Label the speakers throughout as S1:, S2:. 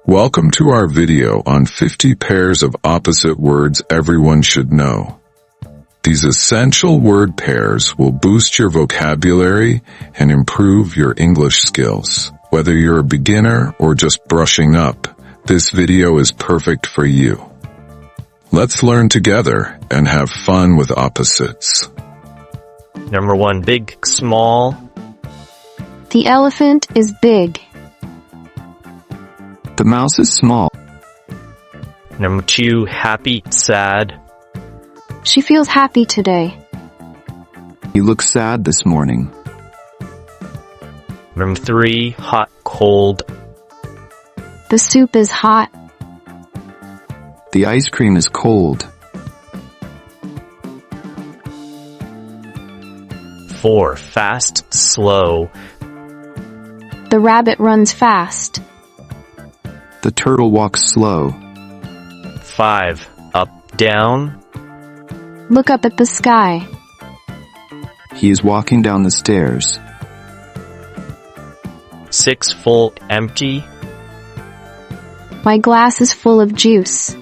S1: Welcome to our video on 50 pairs of opposite words everyone should know. These essential word pairs will boost your vocabulary and improve your English skills. Whether you're a beginner or just brushing up, this video is perfect for you. Let's learn together and have fun with opposites.
S2: Number 1, big, small.
S3: The elephant is big.
S4: The mouse is small.
S2: Number 2, happy, sad.
S3: She feels happy today.
S4: He looks sad this morning.
S2: Number 3, hot, cold.
S3: The soup is hot.
S4: The ice cream is cold.
S2: 4, fast, slow.
S3: The rabbit runs fast.
S4: The turtle walks slow.
S2: 5, up, down.
S3: Look up at the sky.
S4: He is walking down the stairs.
S2: 6, full, empty.
S3: My glass is full of juice.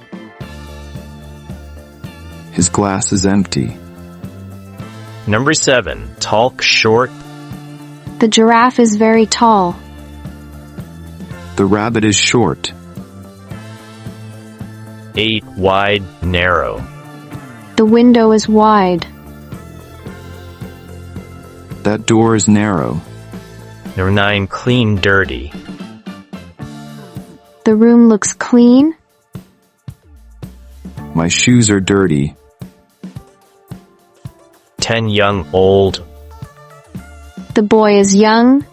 S4: His glass is empty.
S2: Number 7, talk, short.
S3: The giraffe is very tall.
S4: The rabbit is short.
S2: 8, wide, narrow.
S3: The window is wide.
S4: That door is narrow.
S2: Number 9, clean, dirty.
S3: The room looks clean.
S4: My shoes are dirty.
S2: 10, young, old.
S3: The boy is young.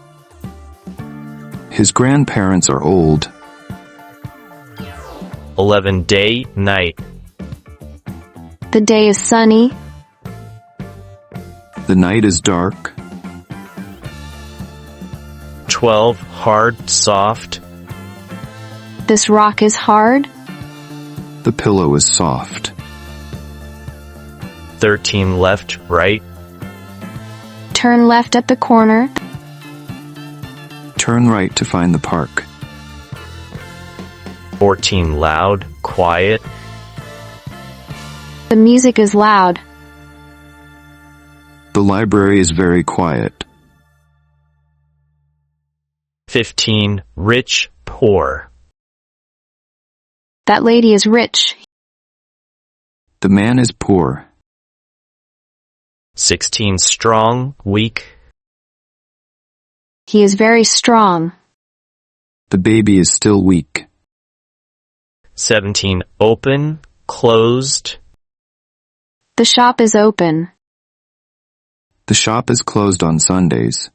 S4: His grandparents are old.
S2: 11, day, night.
S3: The day is sunny.
S4: The night is dark.
S2: 12, hard, soft.
S3: This rock is hard.
S4: The pillow is soft.
S2: 13, left, right.
S3: Turn left at the corner.
S4: Turn right to find the park.
S2: 14, loud, quiet.
S3: The music is loud.
S4: The library is very quiet.
S2: 15, rich, poor.
S3: That lady is rich.
S4: The man is poor.
S2: 16, strong, weak.
S3: He is very strong.
S4: The baby is still weak.
S2: 17, open, closed.
S3: The shop is open.
S4: The shop is closed on Sundays.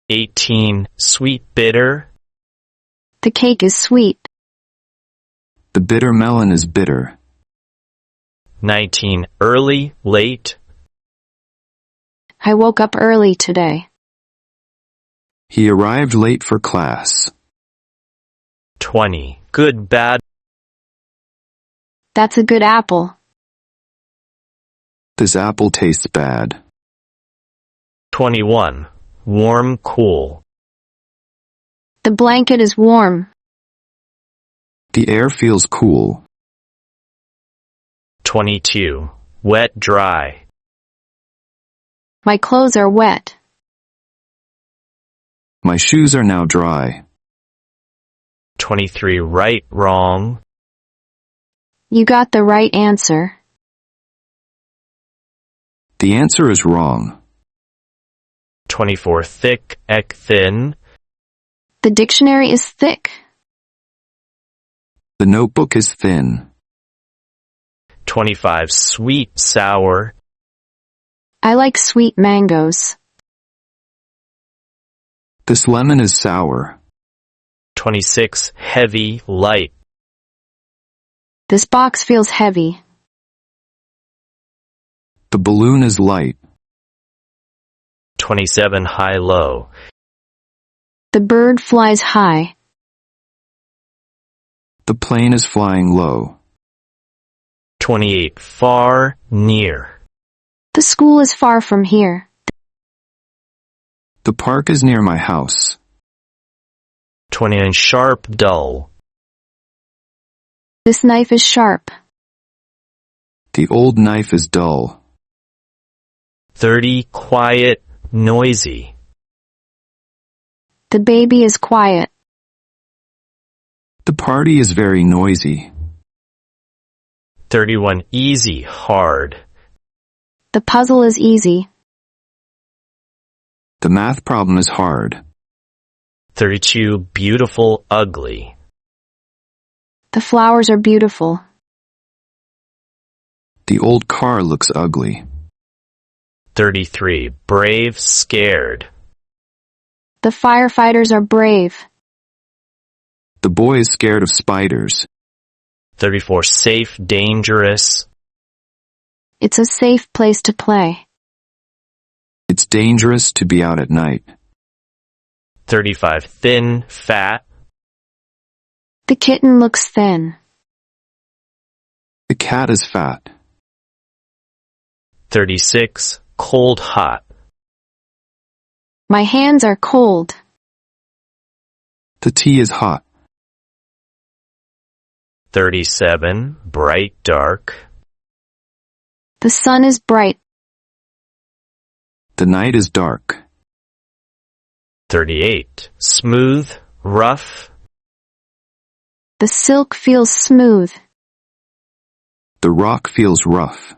S2: 18, sweet, bitter.
S3: The cake is sweet.
S4: The bitter melon is bitter.
S2: 19, early, late.
S3: I woke up early today.
S4: He arrived late for class.
S2: 20, good, bad.
S3: That's a good apple.
S4: This apple tastes bad.
S2: 21, warm, cool.
S3: The blanket is warm.
S4: The air feels cool.
S2: 22, wet, dry.
S3: My clothes are wet.
S4: My shoes are now dry.
S2: 23, right, wrong.
S3: You got the right answer.
S4: The answer is wrong.
S2: 24, thick, thin.
S3: The dictionary is thick.
S4: The notebook is thin.
S2: 25, sweet, sour.
S3: I like sweet mangoes.
S4: This lemon is sour.
S2: 26, heavy, light.
S3: This box feels heavy.
S4: The balloon is light.
S2: 27, high, low.
S3: The bird flies high.
S4: The plane is flying low.
S2: 28, far, near.
S3: The school is far from here.
S4: The park is near my house.
S2: 29, sharp, dull.
S3: This knife is sharp.
S4: The old knife is dull.
S2: 30. Quiet, noisy.
S3: The baby is quiet.
S4: The party is very noisy.
S2: 31. Easy, hard.
S3: The puzzle is easy.
S4: The math problem is hard.
S2: 32. Beautiful, ugly.
S3: The flowers are beautiful.
S4: The old car looks ugly.
S2: 33. Brave, scared.
S3: The firefighters are brave.
S4: The boy is scared of spiders.
S2: 34. Safe, dangerous.
S3: It's a safe place to play.
S4: It's dangerous to be out at night.
S2: 35. Thin, fat.
S3: The kitten looks thin.
S4: The cat is fat.
S2: 36. Cold, hot.
S3: My hands are cold.
S4: The tea is hot.
S2: 37. Bright, dark.
S3: The sun is bright.
S4: The night is dark.
S2: 38. Smooth, rough.
S3: The silk feels smooth.
S4: The rock feels rough.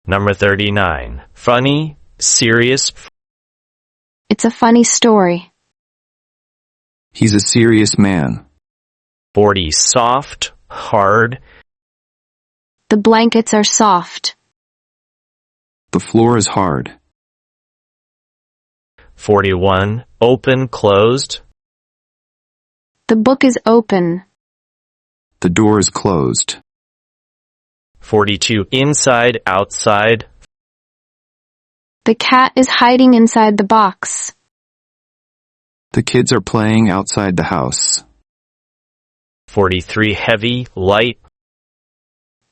S2: Number 39. Funny, serious.
S3: It's a funny story.
S4: He's a serious man.
S2: 40. Soft, hard.
S3: The blankets are soft.
S4: The floor is hard.
S2: 41. Open, closed.
S3: The book is open.
S4: The door is closed.
S2: 42. Inside, outside.
S3: The cat is hiding inside the box.
S4: The kids are playing outside the house.
S2: 43. Heavy, light.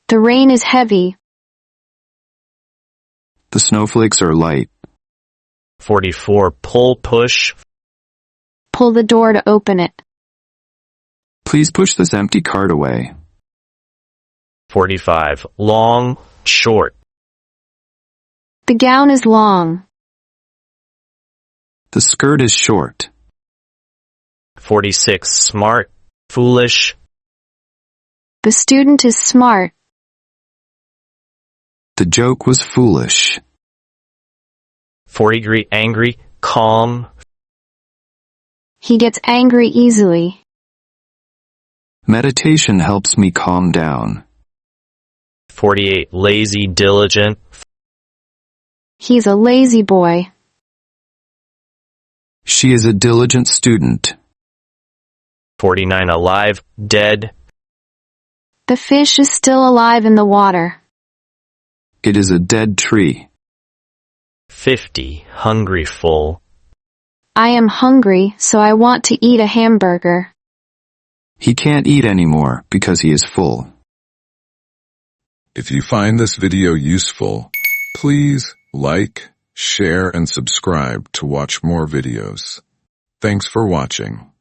S3: The rain is heavy.
S4: The snowflakes are light.
S2: 44. Pull, push.
S3: Pull the door to open it.
S4: Please push this empty cart away.
S2: 45. Long, short.
S3: The gown is long.
S4: The skirt is short.
S2: 46. Smart, foolish.
S3: The student is smart.
S4: The joke was foolish.
S2: 43. Angry, calm.
S3: He gets angry easily.
S4: Meditation helps me calm down.
S2: 48. Lazy, diligent.
S3: He's a lazy boy.
S4: She is a diligent student.
S2: 49. Alive, dead.
S3: The fish is still alive in the water.
S4: It is a dead tree.
S2: 50. Hungry, full.
S3: I am hungry, so I want to eat a hamburger.
S4: He can't eat anymore because he is full.
S1: If you find this video useful, please like, share, and subscribe to watch more videos. Thanks for watching.